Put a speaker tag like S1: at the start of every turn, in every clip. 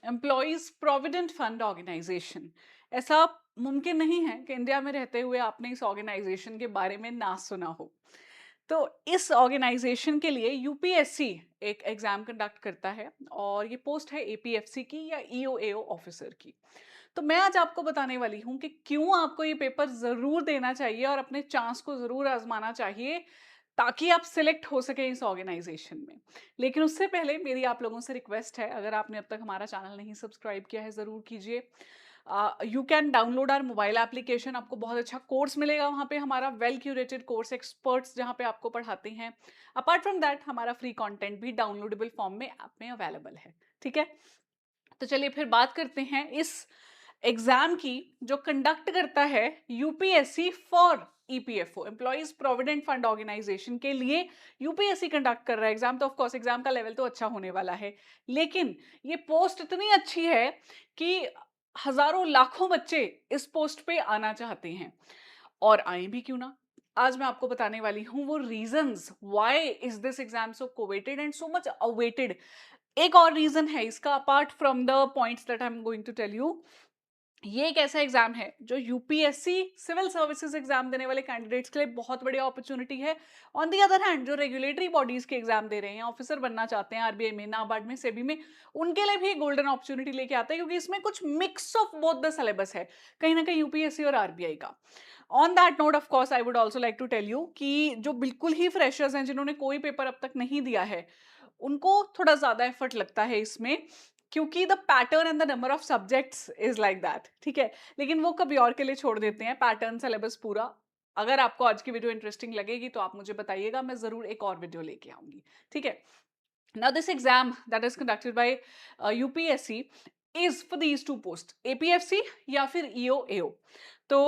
S1: Employees provident fund organisation. ऐसा मुमकिन नहीं है कि इंडिया में रहते हुए आपने इस ऑर्गेनाइजेशन के बारे में ना सुना हो। तो इस ऑर्गेनाइजेशन के लिए यूपीएससी एक एग्जाम कंडक्ट करता है और ये पोस्ट है एपीएफसी की या ईओएओ ऑफिसर की। तो मैं आज आपको बताने वाली हूँ कि क्यों आपको ये पेपर जरूर देना चाहिए और अपने चांस को जरूर आजमाना चाहिए ताकि आप सिलेक्ट हो सके इस ऑर्गेनाइजेशन में। लेकिन उससे पहले मेरी आप लोगों से रिक्वेस्ट है, अगर आपने अब तक हमारा चैनल नहीं सब्सक्राइब किया है जरूर कीजिए। You can download our mobile application, आपको बहुत अच्छा कोर्स मिलेगा वहाँ पे, हमारा वेल क्यूरेटेड कोर्स, एक्सपर्ट्स जहाँ पे आपको पढ़ाते हैं। अपार्ट फ्रॉम दैट हमारा फ्री कंटेंट भी डाउनलोडेबल फॉर्म में ऐप में अवेलेबल है। ठीक है, तो चलिए फिर बात करते हैं इस एग्जाम की जो कंडक्ट करता है UPSC for EPFO, employees provident fund organisation के लिए यूपीएससी कंडक्ट कर रहा है एग्जाम। तो ऑफ कोर्स एग्जाम का लेवल तो अच्छा होने वाला है, लेकिन ये पोस्ट इतनी अच्छी है कि हजारों लाखों बच्चे इस पोस्ट पे आना चाहते हैं, और आए भी क्यों ना। आज मैं आपको बताने वाली हूँ वो reasons why is this exam so coveted and so much awaited. एक और रीजन है इसका apart from the points that I am going to tell you. ये एक ऐसा एग्जाम है जो यूपीएससी सिविल सर्विसेज एग्जाम देने वाले कैंडिडेट्स के लिए बहुत बड़ी अपॉर्चुनिटी है। ऑन दी अदर हैंड जो रेगुलेटरी बॉडीज के एग्जाम दे रहे हैं, ऑफिसर बनना चाहते हैं आरबीआई में, नाबार्ड में, सेबी में, उनके लिए भी गोल्डन अपॉर्चुनिटी लेके आता है, क्योंकि इसमें कुछ mix of both the syllabus है, कहीं ना कहीं यूपीएससी और आरबीआई का। On that note of course I would also like to tell you कि जो बिल्कुल ही फ्रेशर्स हैं, जिन्होंने कोई पेपर अब तक नहीं दिया है, उनको थोड़ा ज्यादा एफर्ट लगता है इसमें, क्योंकि the pattern and the number of subjects is like that. ठीक है, लेकिन वो कभी और के लिए छोड़ देते हैं पैटर्न सिलेबस पूरा। अगर आपको आज की वीडियो इंटरेस्टिंग लगेगी तो आप मुझे बताइएगा, मैं जरूर एक और वीडियो लेके आऊंगी। ठीक है, now this exam that is conducted by UPSC is for these two posts, APFC या फिर EOAO। तो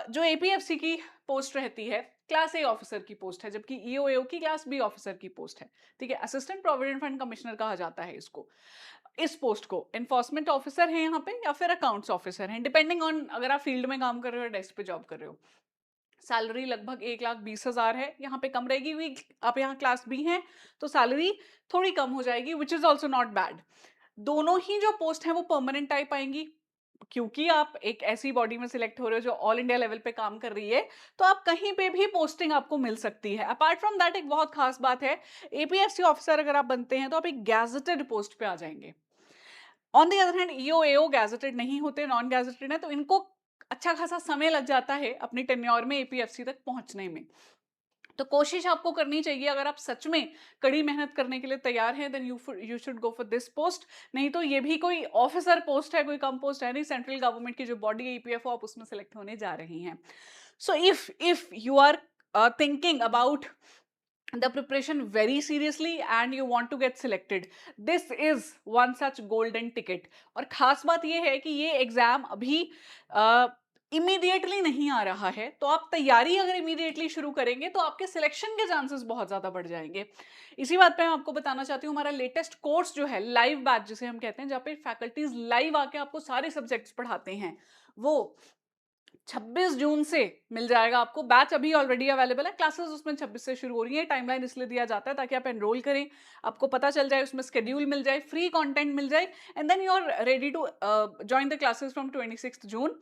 S1: जो APFC की पोस्ट रहती है क्लास ए ऑफिसर की पोस्ट है, जबकि EOAO की क्लास बी ऑफिसर की पोस्ट है। ठीक है, असिस्टेंट प्रोविडेंट फंड कमिश्नर कहा जाता है इसको। इस पोस्ट को एनफोर्समेंट ऑफिसर है यहाँ पे या फिर अकाउंट्स ऑफिसर है, डिपेंडिंग ऑन अगर आप फील्ड में काम कर रहे हो या डेस्क पे जॉब कर रहे हो। सैलरी लगभग 1,20,000 है, यहाँ पे कम रहेगी हुई, आप यहाँ क्लास बी हैं तो सैलरी थोड़ी कम हो जाएगी, which is also not bad. दोनों ही जो पोस्ट है वो परमानेंट टाइप आएंगी, क्योंकि आप एक ऐसी बॉडी में सिलेक्ट हो रहे हो जो ऑल इंडिया लेवल पे काम कर रही है, तो आप कहीं पे भी पोस्टिंग आपको मिल सकती है। अपार्ट फ्रॉम दैट एक बहुत खास बात है, एपीएससी ऑफिसर अगर आप बनते हैं तो आप एक गैजेटेड पोस्ट पे आ जाएंगे। On the other hand EO AO gazetted नहीं होते, नॉन गैजेटेड है, तो इनको अच्छा खासा समय लग जाता है अपनी टेन्योर में एपीएफसी तक पहुंचने में। तो कोशिश आपको करनी चाहिए, अगर आप सच में कड़ी मेहनत करने के लिए तैयार हैं, then you should go for this post. नहीं तो ये भी कोई ऑफिसर पोस्ट है, कोई कम पोस्ट है नहीं, सेंट्रल गवर्नमेंट की जो बॉडी है ईपीएफओ, आप उसमें सेलेक्ट होने जा रही हैं। So if you are thinking about the preparation very seriously and you want to get selected, this is one such golden ticket। और खास बात ये है कि ये एग्जाम अभी इमीडिएटली नहीं आ रहा है, तो आप तैयारी अगर इमीडिएटली शुरू करेंगे तो आपके सिलेक्शन के चांसेस बहुत ज्यादा बढ़ जाएंगे। इसी बात पे मैं आपको बताना चाहती हूँ, हमारा लेटेस्ट कोर्स जो है लाइव बैच जिसे हम कहते हैं, जहाँ पे फैकल्टीज लाइव आके आपको सारे सब्जेक्ट्स पढ़ाते हैं, वो 26 जून से मिल जाएगा आपको। बैच अभी ऑलरेडी अवेलेबल है, क्लासेस उसमें 26 से शुरू हो रही है। टाइमलाइन इसलिए दिया जाता है ताकि आप एनरोल करें, आपको पता चल जाए, उसमें शेड्यूल मिल जाए, फ्री कंटेंट मिल जाए, and then you are ready to join the classes from 26 June.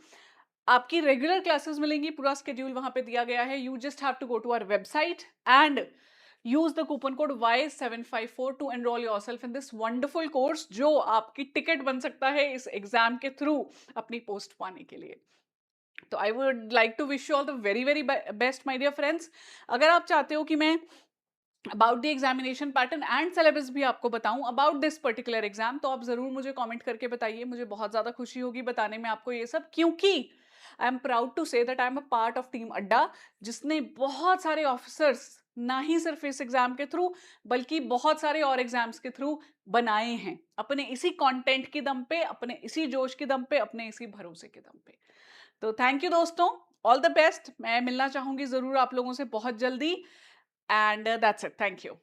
S1: आपकी रेगुलर क्लासेस मिलेंगी, पूरा शेड्यूल वहां पे दिया गया है। You just have to go to our website and use the coupon code Y754 to enrol yourself in this wonderful course, जो आपकी टिकट बन सकता है इस एग्जाम के थ्रू अपनी पोस्ट पाने के लिए। तो I would like to wish you all the very very best my dear friends. अगर आप चाहते हो कि मैं about the examination pattern and syllabus भी आपको बताऊं अबाउट दिस पर्टिकुलर एग्जाम, तो आप जरूर मुझे कमेंट करके बताइए, मुझे बहुत ज्यादा खुशी होगी बताने में आपको ये सब, क्योंकि I am proud to say that I am a part of team Adda, जिसने बहुत सारे ऑफिसर्स ना ही सिर्फ इस एग्जाम के थ्रू बल्कि बहुत सारे और एग्जाम्स के थ्रू बनाए हैं, अपने इसी कंटेंट के दम पे, अपने इसी जोश के दम पे, अपने इसी भरोसे के दम पे। तो थैंक यू दोस्तों, ऑल द बेस्ट। मैं मिलना चाहूंगी जरूर आप लोगों से बहुत जल्दी, and that's it, thank you.